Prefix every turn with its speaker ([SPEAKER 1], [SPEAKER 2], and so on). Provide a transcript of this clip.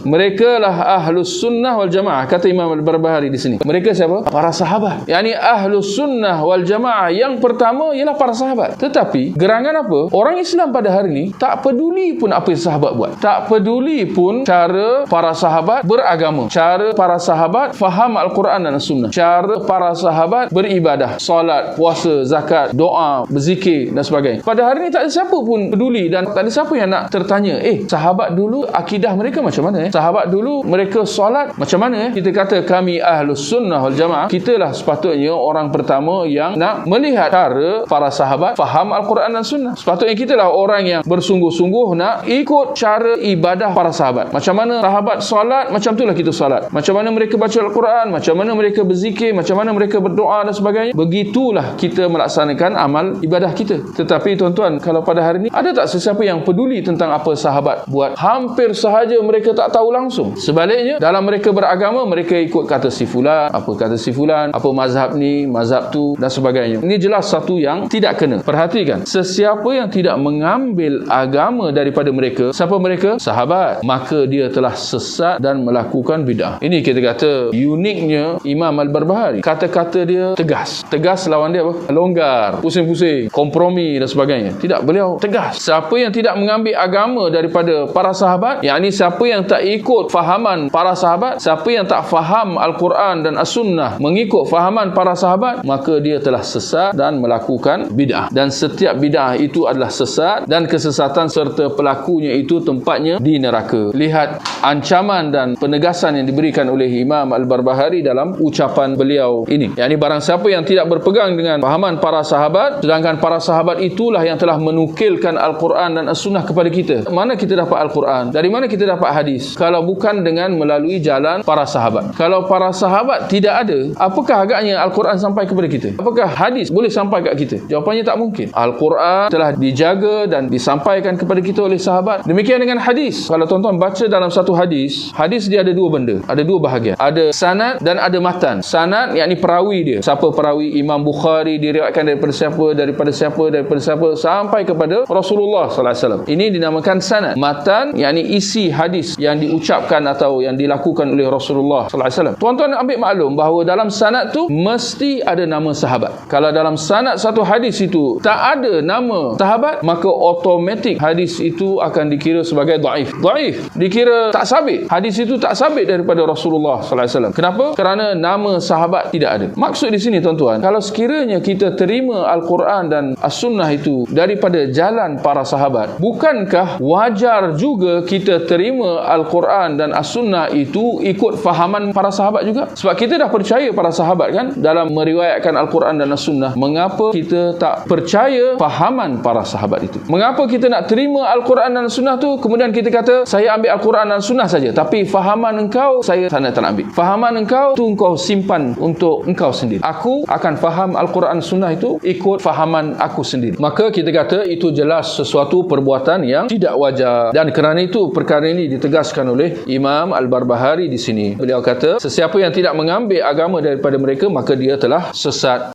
[SPEAKER 1] Mereka lah ahlus sunnah wal jamaah, kata Imam Al-Barbahari di sini. Mereka siapa? Para sahabat. Yani ahlus sunnah wal jamaah yang pertama ialah para sahabat. Tetapi gerangan apa? Orang Islam pada hari ini tak peduli pun apa yang sahabat buat. Tak peduli pun cara para sahabat beragama, cara para sahabat faham Al-Quran dan Sunnah, cara para sahabat beribadah, solat, puasa, zakat, doa, berzikir dan sebagainya. Pada hari ini tak ada siapa pun peduli dan tak ada siapa yang nak tertanya, sahabat dulu akidah mereka macam mana? Sahabat dulu mereka solat macam mana? Kita kata kami ahlus sunnah wal jamaah, kitalah sepatutnya orang pertama yang nak melihat cara para sahabat faham Al-Quran dan Sunnah. Sepatutnya kitalah orang yang bersungguh-sungguh nak ikut cara ibadah para sahabat. Macam mana sahabat solat, macam itulah kita solat. Macam mana mereka baca Al-Quran, macam mana mereka berzikir, macam mana mereka berdoa dan sebagainya. Begitulah kita melaksanakan amal ibadah kita. Tetapi tuan-tuan, kalau pada hari ini ada tak sesiapa yang peduli tentang apa sahabat buat? Hampir sahaja mereka tak tahu langsung. Sebaliknya, dalam mereka beragama, mereka ikut kata si fulan, apa kata si fulan, apa mazhab ni, mazhab tu dan sebagainya. Ini jelas satu yang tidak kena. Perhatikan, sesiapa yang tidak mengambil agama daripada mereka, siapa mereka? Sahabat, maka dia telah sesat dan melakukan bid'ah. Ini kita kata uniknya Imam Al-Barbahari. Kata-kata dia tegas. Tegas lawan dia apa? Longgar, pusing-pusing, kompromi dan sebagainya. Tidak, beliau tegas. Siapa yang tidak mengambil agama daripada para sahabat, yakni siapa yang tak ikut fahaman para sahabat, siapa yang tak faham Al-Quran dan As-Sunnah mengikut fahaman para sahabat, maka dia telah sesat dan melakukan bid'ah. Dan setiap bid'ah itu adalah sesat, dan kesesatan serta pelakunya itu tempatnya di neraka. Lihat ancaman dan penegasan yang diberikan oleh Imam Al-Barbahari dalam ucapan beliau ini. Yakni barang siapa yang tidak berpegang dengan fahaman para sahabat, sedangkan para sahabat itulah yang telah menukilkan Al-Quran dan As-Sunnah kepada kita. Mana kita dapat Al-Quran? Dari mana kita dapat hadis? Kalau bukan dengan melalui jalan para sahabat. Kalau para sahabat tidak ada, apakah agaknya Al-Quran sampai kepada kita? Apakah hadis boleh sampai kepada kita? Jawapannya tak mungkin. Al-Quran telah dijaga dan disampaikan kepada kita oleh sahabat. Demikian dengan hadis. Kalau tuan-tuan baca dalam satu hadis, hadis dia ada dua benda, ada dua bahagian. Ada sanad dan ada matan. Sanad yakni perawi dia. Siapa perawi? Imam Bukhari diriwayatkan daripada siapa sampai kepada Rasulullah sallallahu alaihi wasallam. Ini dinamakan sanad. Matan yakni isi hadis yang diucapkan atau yang dilakukan oleh Rasulullah sallallahu alaihi wasallam. Tuan-tuan ambil maklum bahawa dalam sanad tu mesti ada nama sahabat. Kalau dalam sanad satu hadis itu tak ada nama sahabat, maka automatik hadis itu akan dikira sebagai dhaif. Dhaif dikira tak sabit. Hadis itu tak sabit daripada Rasulullah sallallahu alaihi wasallam. Kenapa? Kerana nama sahabat tidak ada. Maksud di sini tuan-tuan, kalau sekiranya kita terima Al-Quran dan As-Sunnah itu daripada jalan para sahabat, bukankah wajar juga kita terima Al-Quran dan As-Sunnah itu ikut fahaman para sahabat juga? Sebab kita dah percaya para sahabat kan dalam meriwayatkan Al-Quran dan As-Sunnah. Mengapa kita tak percaya fahaman para sahabat itu? Mengapa kita nak terima Al-Quran dan As-Sunnah tu, kemudian kita kata saya ambil Al-Quran dan As-Sunnah saja, tapi fahaman engkau saya tak nak ambil. Fahaman engkau tu engkau simpan untuk engkau sendiri. Aku akan faham Al-Quran Sunnah itu ikut fahaman aku sendiri. Maka kita kata itu jelas sesuatu perbuatan yang tidak wajar. Dan kerana itu perkara ini ditegaskan oleh Imam Al-Barbahari di sini. Beliau kata sesiapa yang tidak mengambil agama daripada mereka, maka dia telah sesat.